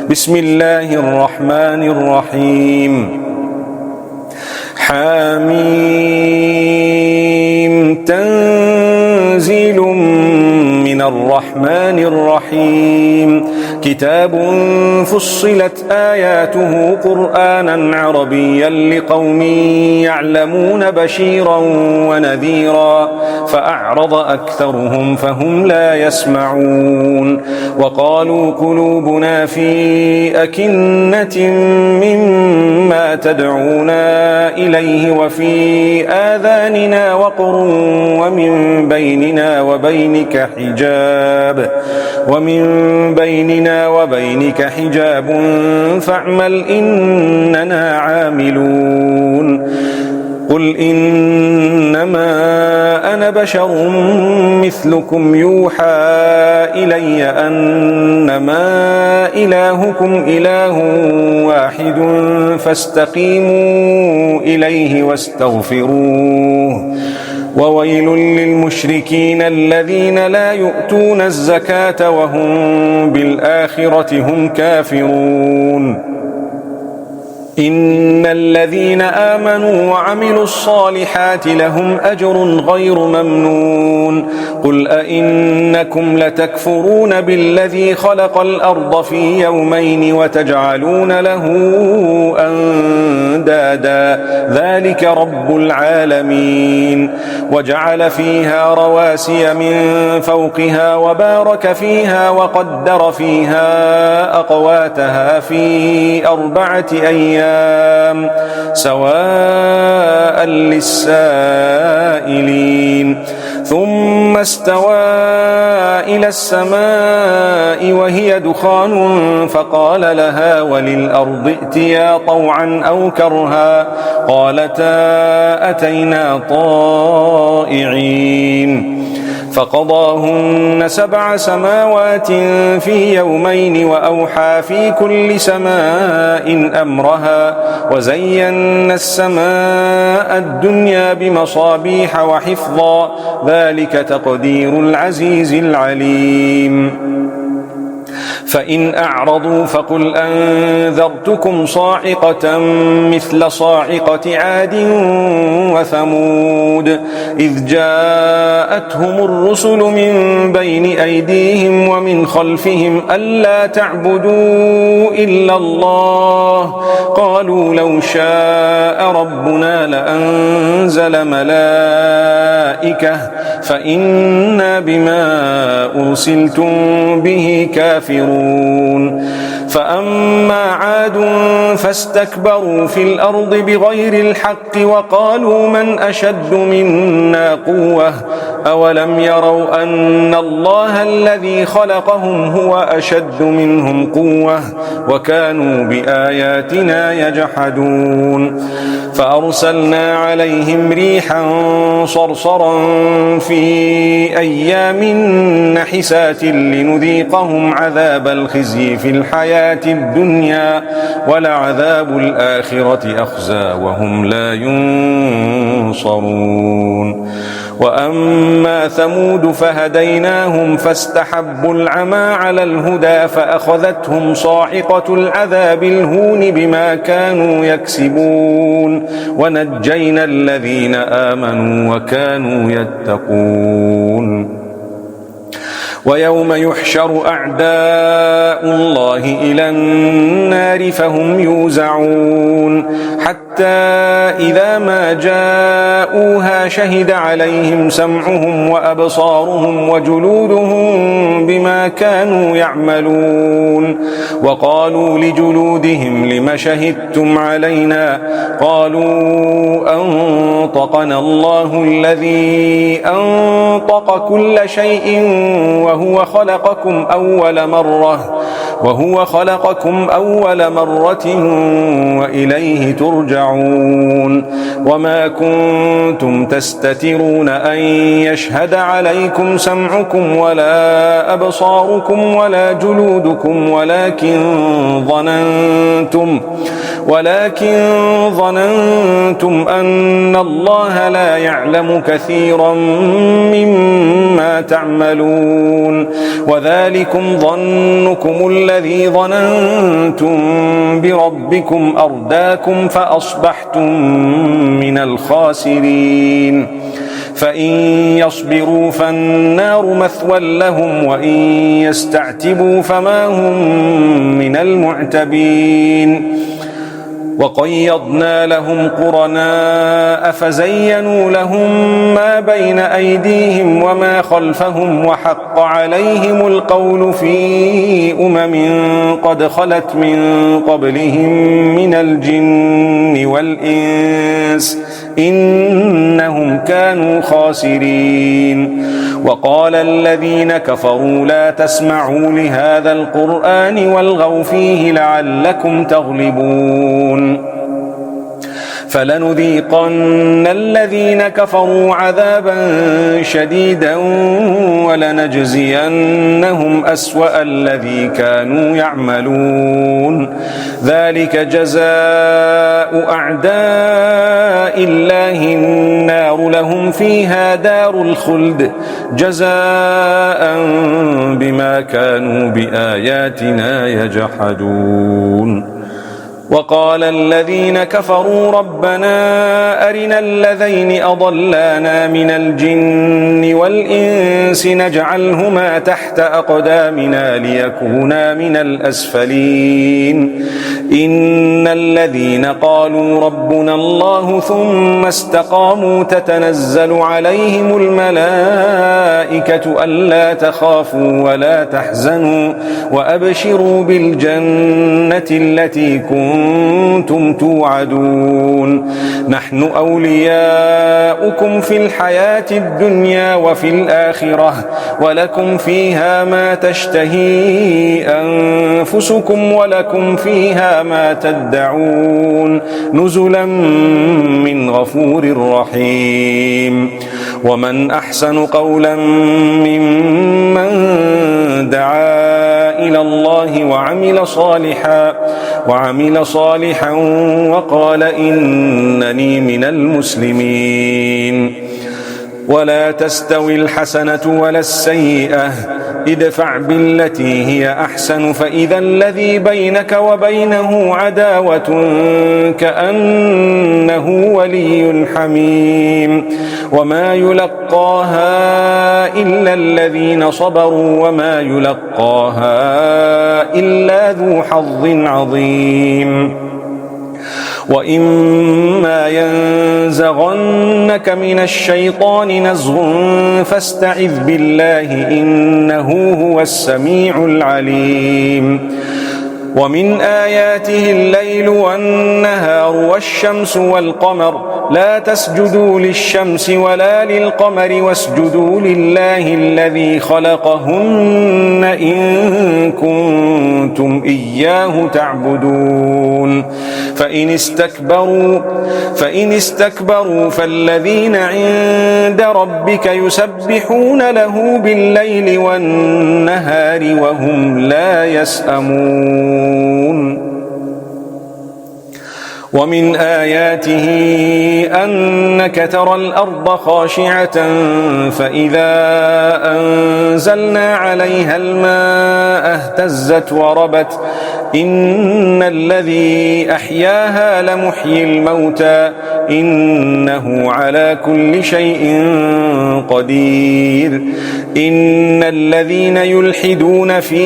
بسم الله الرحمن الرحيم حميم تنزيل من الرحمن الرحيم كتاب فصلت آياته قرآنا عربيا لقوم يعلمون بشيرا ونذيرا فأعرض أكثرهم فهم لا يسمعون وقالوا قلوبنا في أكنة مما تدعونا إليه وفي آذاننا وقر ومن بيننا وبينك حجاب فاعمل إننا عاملون قل إنما أنا بشر مثلكم يوحى إلي أنما إلهكم إله واحد فاستقيموا إليه واستغفروه وويل للمشركين الذين لا يؤتون الزكاة وهم بالآخرة هم كافرون إن الذين آمنوا وعملوا الصالحات لهم أجر غير ممنون قل أئنكم لتكفرون بالذي خلق الأرض في يومين وتجعلون له أندادا ذلك رب العالمين وجعل فيها رواسي من فوقها وبارك فيها وقدر فيها أقواتها في 4 أيام سواء للسائلين ثم استوى إلى السماء وهي دخان فقال لها وللأرض ائتيا طوعا أو كرها قالتا أتينا طائعين فقضاهن 7 سماوات في يومين وأوحى في كل سماء أمرها وزينا السماء الدنيا بمصابيح وحفظا ذلك تقدير العزيز العليم فإن أعرضوا فقل أنذرتكم صاعقة مثل صاعقة عاد وثمود إذ جاءتهم الرسل من بين أيديهم ومن خلفهم ألا تعبدوا إلا الله قالوا لو شاء ربنا لأنزل ملائكة فإنا بما أرسلتم به كافرون فأما عاد فاستكبروا في الأرض بغير الحق وقالوا من أشد منا قوة أولم يروا أن الله الذي خلقهم هو أشد منهم قوة وكانوا بآياتنا يجحدون فأرسلنا عليهم ريحا صرصرا في أيام نحسات لنذيقهم عذاب الخزي في الحياة الدنيا ولعذاب الآخرة أخزى وهم لا ينصرون وأما ثمود فهديناهم فاستحبوا العمى على الهدى فأخذتهم صاعقة العذاب الهون بما كانوا يكسبون ونجينا الذين آمنوا وكانوا يتقون ويوم يحشر أعداء الله إلى النار فهم يوزعون حتى إذا ما جاءوها شهد عليهم سمعهم وأبصارهم وجلودهم بما كانوا يعملون وقالوا لجلودهم لم شهدتم علينا قالوا أنطقنا الله الذي أنطق كل شيء وهو خلقكم أول مرة وإليه ترجعون وما كنتم تستترون أن يشهد عليكم سمعكم ولا أبصاركم ولا جلودكم ولكن ظننتم أن الله لا يعلم كثيرا مما تعملون وذلكم ظنكم الذي ظننتم بربكم أرداكم فأصبحتم من الخاسرين فإن يصبروا فالنار مثوى لهم وإن يستعتبوا فما هم من المعتبين وقيضنا لهم قرناء فزينوا لهم ما بين أيديهم وما خلفهم وحق عليهم القول في قد خلت من قبلهم من الجن والإنس إنهم كانوا خاسرين وقال الذين كفروا لا تسمعوا لهذا القرآن والغوا فيه لعلكم تغلبون فلنذيقن الذين كفروا عذابا شديدا ولنجزينهم أسوأ الذي كانوا يعملون ذلك جزاء أعداء الله النار لهم فيها دار الخلد جزاء بما كانوا بآياتنا يجحدون وقال الذين كفروا ربنا أرنا الذين أضلانا من الجن والإنس نجعلهما تحت أقدامنا ليكونا من الأسفلين إن الذين قالوا ربنا الله ثم استقاموا تتنزل عليهم الملائكة ألا تخافوا ولا تحزنوا وأبشروا بالجنة التي كنتم توعدون نحن أولياؤكم في الحياة الدنيا وفي الآخرة ولكم فيها ما تشتهي أنفسكم ولكم فيها ما تدعون نزلا من غفور رحيم ومن أحسن قولا ممن دعا إلى الله وعمل صالحا وقال إنني من المسلمين ولا تستوي الحسنة ولا السيئة ادفع بالتي هي أحسن فإذا الذي بينك وبينه عداوة كأنه ولي حميم وما يلقاها إلا الذين صبروا وما يلقاها إلا ذو حظ عظيم وإما ينزغنك من الشيطان نزغ فاستعذ بالله إنه هو السميع العليم ومن آياته الليل والنهار والشمس والقمر لا تسجدوا للشمس ولا للقمر واسجدوا لله الذي خلقهن إن كنتم إياه تعبدون فإن استكبروا فالذين عند ربك يسبحون له بالليل والنهار وهم لا يسأمون ومن آياته أنك ترى الأرض خاشعة فإذا أنزلنا عليها الماء اهتزت وربت إن الذي أحياها لمحيي الموتى إنه على كل شيء قدير إن الذين يلحدون في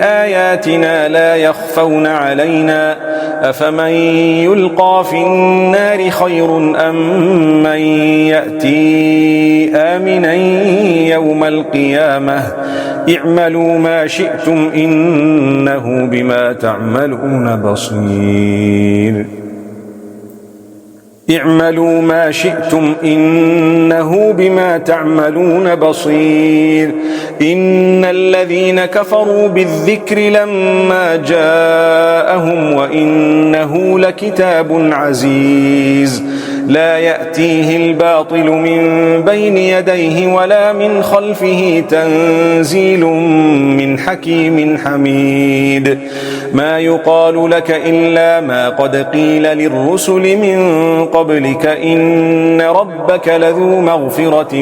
آياتنا لا يخفون علينا أفمن يلقى في النار خير أم من يأتي آمنا يوم القيامة اعملوا ما شئتم إنه بما تعملون بصير اعملوا ما شئتم إنه بما تعملون بصير إن الذين كفروا بالذكر لما جاءهم وإنه لكتاب عزيز لا يأتيه الباطل من بين يديه ولا من خلفه تنزيل من حكيم حميد ما يقال لك إلا ما قد قيل للرسل من قبلك إن ربك لذو مغفرة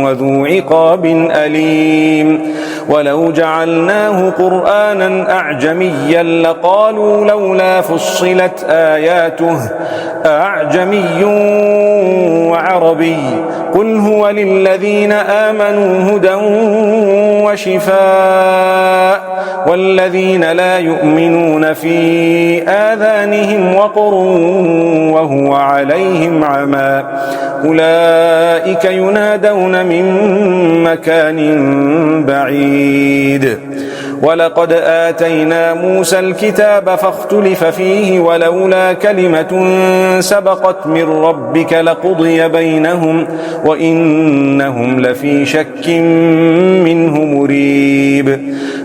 وذو عقاب أليم ولو جعلناه قرآنا أعجميا لقالوا لولا فصلت آياته أعجمي وعربي قل هو للذين آمنوا هدى وشفاء والذين لا يؤمنون في آذانهم وقر وهو عليهم عمى أولئك ينادون من مكان بعيد ولقد آتينا موسى الكتاب فاختلف فيه ولولا كلمة سبقت من ربك لقضي بينهم وإنهم لفي شك منه مريب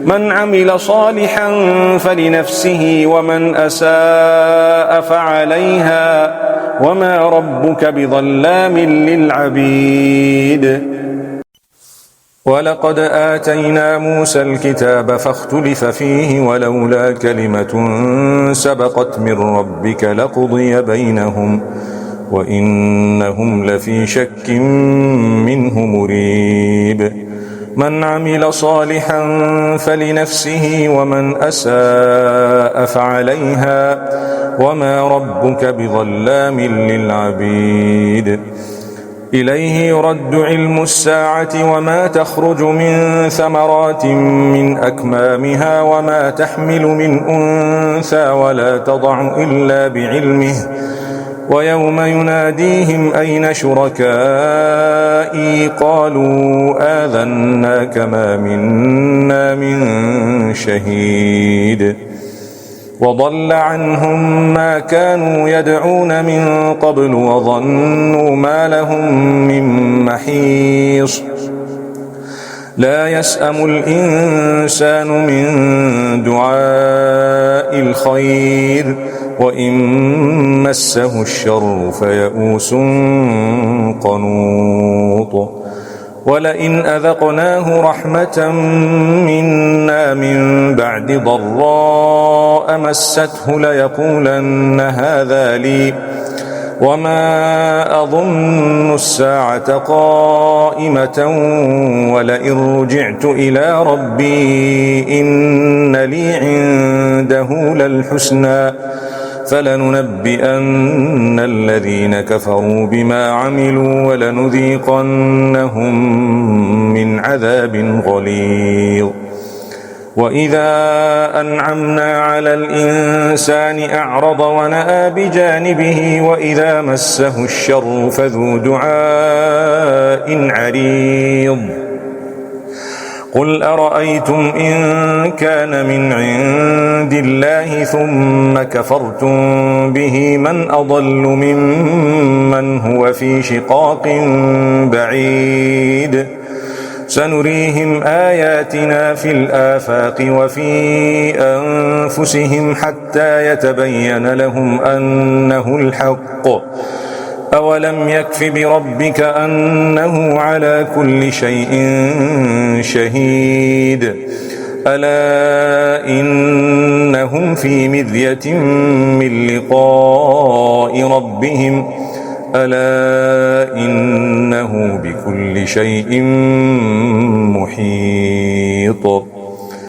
من عمل صالحا فلنفسه ومن أساء فعليها وما ربك بظلام للعبيد ولقد آتينا موسى الكتاب فاختلف فيه ولولا كلمة سبقت من ربك لقضي بينهم وإنهم لفي شك منه مريب من عمل صالحا فلنفسه ومن أساء فعليها وما ربك بظلام للعبيد إليه يرد علم الساعة وما تخرج من ثمرات من أكمامها وما تحمل من أنثى ولا تضع إلا بعلمه ويوم يناديهم أين شركائي قالوا آذناك ما منا من شهيد وضل عنهم ما كانوا يدعون من قبل وظنوا ما لهم من محيص لا يسأم الإنسان من دعاء الخير وإن مسه الشر فيئوس قنوط ولئن أذقناه رحمة منا من بعد ضراء مسته ليقولن هذا لي وما أظن الساعة قائمة ولئن رجعت إلى ربي إن لي عنده للحسنى فلننبئن الذين كفروا بما عملوا ولنذيقنهم من عذاب غليظ وإذا أنعمنا على الإنسان أعرض ونأى بجانبه وإذا مسه الشر فذو دعاء عريض قل أرأيتم إن كان من عند الله ثم كفرتم به من أضل ممن هو في شقاق بعيد سنريهم آياتنا في الآفاق وفي أنفسهم حتى يتبين لهم أنه الحق أولم يكف بربك أنه على كل شيء شهيد ألا إنهم في مرية من لقاء ربهم ألا إنه بكل شيء محيط